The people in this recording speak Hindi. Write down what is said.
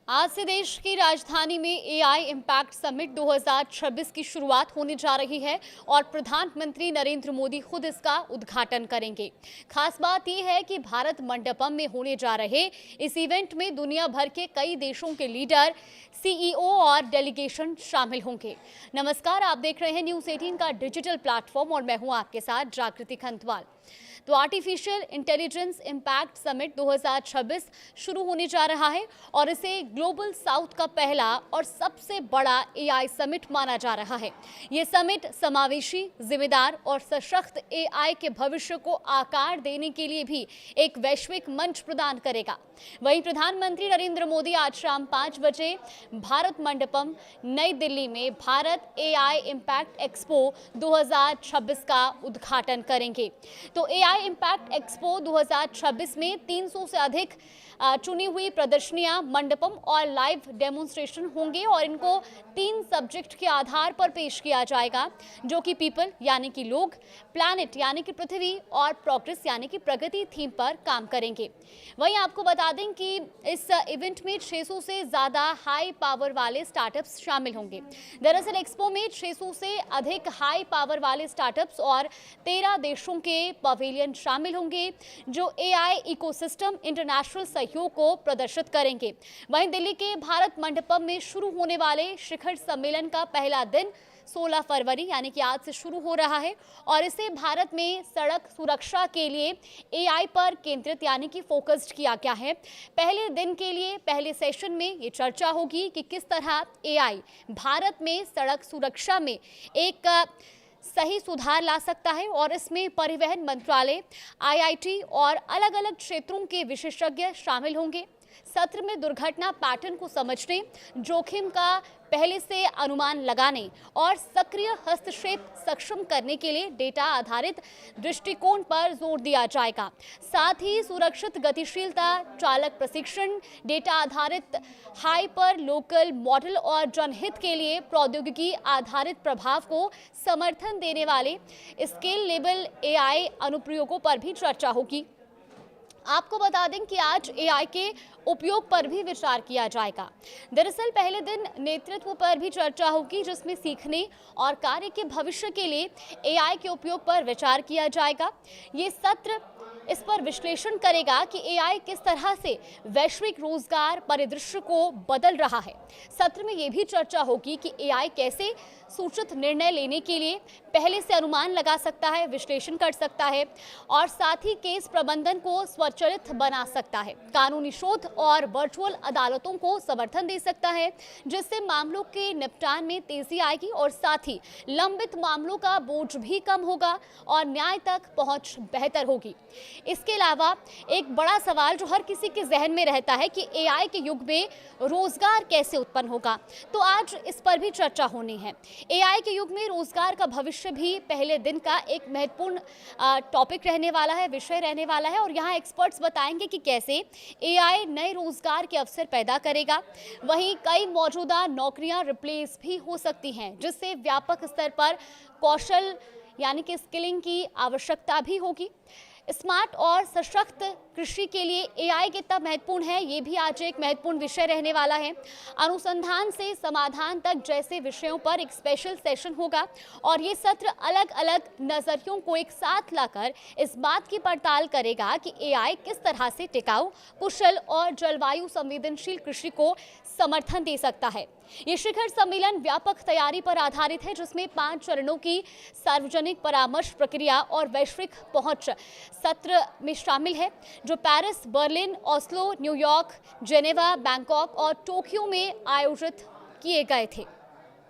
आज से देश की राजधानी में एआई इम्पैक्ट समिट 2026 की शुरुआत होने जा रही है और प्रधानमंत्री नरेंद्र मोदी खुद इसका उद्घाटन करेंगे। खास बात यह है कि भारत मंडपम में होने जा रहे इस इवेंट में दुनिया भर के कई देशों के लीडर, सीईओ और डेलीगेशन शामिल होंगे। नमस्कार, आप देख रहे हैं न्यूज़ 18 का डिजिटल प्लेटफॉर्म और मैं हूं आपके साथ जागृति खंतवाल। तो आर्टिफिशियल इंटेलिजेंस इम्पैक्ट समिट 2026 शुरू होने जा रहा है और इसे ग्लोबल साउथ का पहला और सबसे बड़ा एआई समिट माना जा रहा है। ये समिट समावेशी, जिम्मेदार और सशक्त एआई के भविष्य को आकार देने के लिए भी एक वैश्विक मंच प्रदान करेगा। वहीं प्रधानमंत्री नरेंद्र मोदी आज शाम 5 बजे भारत मंडपम, नई दिल्ली में भारत एआई इम्पैक्ट एक्सपो 2026 का उद्घाटन करेंगे। तो एआई इम्पैक्ट एक्सपो 2026 में 300 से अधिक चुनी हुई प्रदर्शनियां, मंडपम और लाइव डेमोन्स्ट्रेशन होंगे और इनको 3 सब्जेक्ट के आधार पर पेश किया जाएगा, जो कि पीपल यानी कि लोग, प्लैनेट यानी कि पृथ्वी और प्रोग्रेस यानी कि प्रगति थीम पर काम करेंगे। वहीं आपको बता दें कि इस इवेंट में 600 से ज़्यादा हाई पावर वाले स्टार्टअप्स शामिल होंगे। दरअसल एक्सपो में 600 से अधिक हाई पावर वाले स्टार्टअप्स और 13 देशों के पवेलियन शामिल होंगे, जो एआई इकोसिस्टम इंटरनेशनल सहयोग को प्रदर्शित करेंगे। वहीं दिल्ली के भारत मंडपम में शुरू होने वाले शिखर सम्मेलन का पहला दिन 16 फरवरी यानी कि आज से शुरू हो रहा है और इसे भारत में सड़क सुरक्षा के लिए एआई पर केंद्रित यानी कि फोकस्ड किया गया है। पहले दिन के लिए पहले सेशन में ये चर्चा होगी कि किस तरह एआई भारत में सड़क सुरक्षा में एक सही सुधार ला सकता है और इसमें परिवहन मंत्रालय, आईआईटी और अलग अलग क्षेत्रों के विशेषज्ञ शामिल होंगे। सत्र में दुर्घटना पैटर्न को समझने, जोखिम का पहले से अनुमान लगाने और सक्रिय हस्तक्षेप सक्षम करने के लिए डेटा आधारित दृष्टिकोण पर जोर दिया जाएगा। साथ ही सुरक्षित गतिशीलता, चालक प्रशिक्षण, डेटा आधारित हाइपर लोकल मॉडल और जनहित के लिए प्रौद्योगिकी आधारित प्रभाव को समर्थन देने वाले स्केलेबल एआई अनुप्रयोगों पर भी चर्चा होगी। आपको बता दें कि आज एआई के उपयोग पर भी विचार किया जाएगा। दरअसल पहले दिन नेतृत्व पर भी चर्चा होगी, जिसमें सीखने और कार्य के भविष्य के लिए एआई के उपयोग पर विचार किया जाएगा। ये सत्र इस पर विश्लेषण करेगा कि एआई किस तरह से वैश्विक रोजगार परिदृश्य को बदल रहा है। सत्र में यह भी चर्चा होगी कि एआई कैसे सूचित निर्णय लेने के लिए पहले से अनुमान लगा सकता है, विश्लेषण कर सकता है और साथ ही केस प्रबंधन को स्वचालित बना सकता है, कानूनी शोध और वर्चुअल अदालतों को समर्थन दे सकता है, जिससे मामलों के निपटान में तेजी आएगी और साथ ही लंबित मामलों का बोझ भी कम होगा और न्याय तक पहुंच बेहतर होगी। इसके अलावा एक बड़ा सवाल जो हर किसी के जहन में रहता है कि एआई के युग में रोजगार कैसे उत्पन्न होगा, तो आज इस पर भी चर्चा होनी है। एआई के युग में रोजगार का भविष्य भी पहले दिन का एक महत्वपूर्ण टॉपिक रहने वाला है, विषय रहने वाला है और यहाँ एक्सपर्ट्स बताएंगे कि कैसे एआई नए रोजगार के अवसर पैदा करेगा। वहीं कई मौजूदा नौकरियां रिप्लेस भी हो सकती हैं, जिससे व्यापक स्तर पर कौशल यानी कि स्किलिंग की आवश्यकता भी होगी। स्मार्ट और सशक्त कृषि के लिए एआई कितना महत्वपूर्ण है, ये भी आज एक महत्वपूर्ण विषय रहने वाला है। अनुसंधान से समाधान तक जैसे विषयों पर एक स्पेशल सेशन होगा और ये सत्र अलग अलग नजरियों को एक साथ लाकर इस बात की पड़ताल करेगा कि एआई किस तरह से टिकाऊ, कुशल और जलवायु संवेदनशील कृषि को समर्थन दे सकता है। ये शिखर सम्मेलन व्यापक तैयारी पर आधारित है, जिसमें 5 चरणों की सार्वजनिक परामर्श प्रक्रिया और वैश्विक पहुंच सत्र में शामिल है, जो Paris, Berlin, Oslo, New York, Geneva, Bangkok और टोक्यो में आयोजित किए गए थे।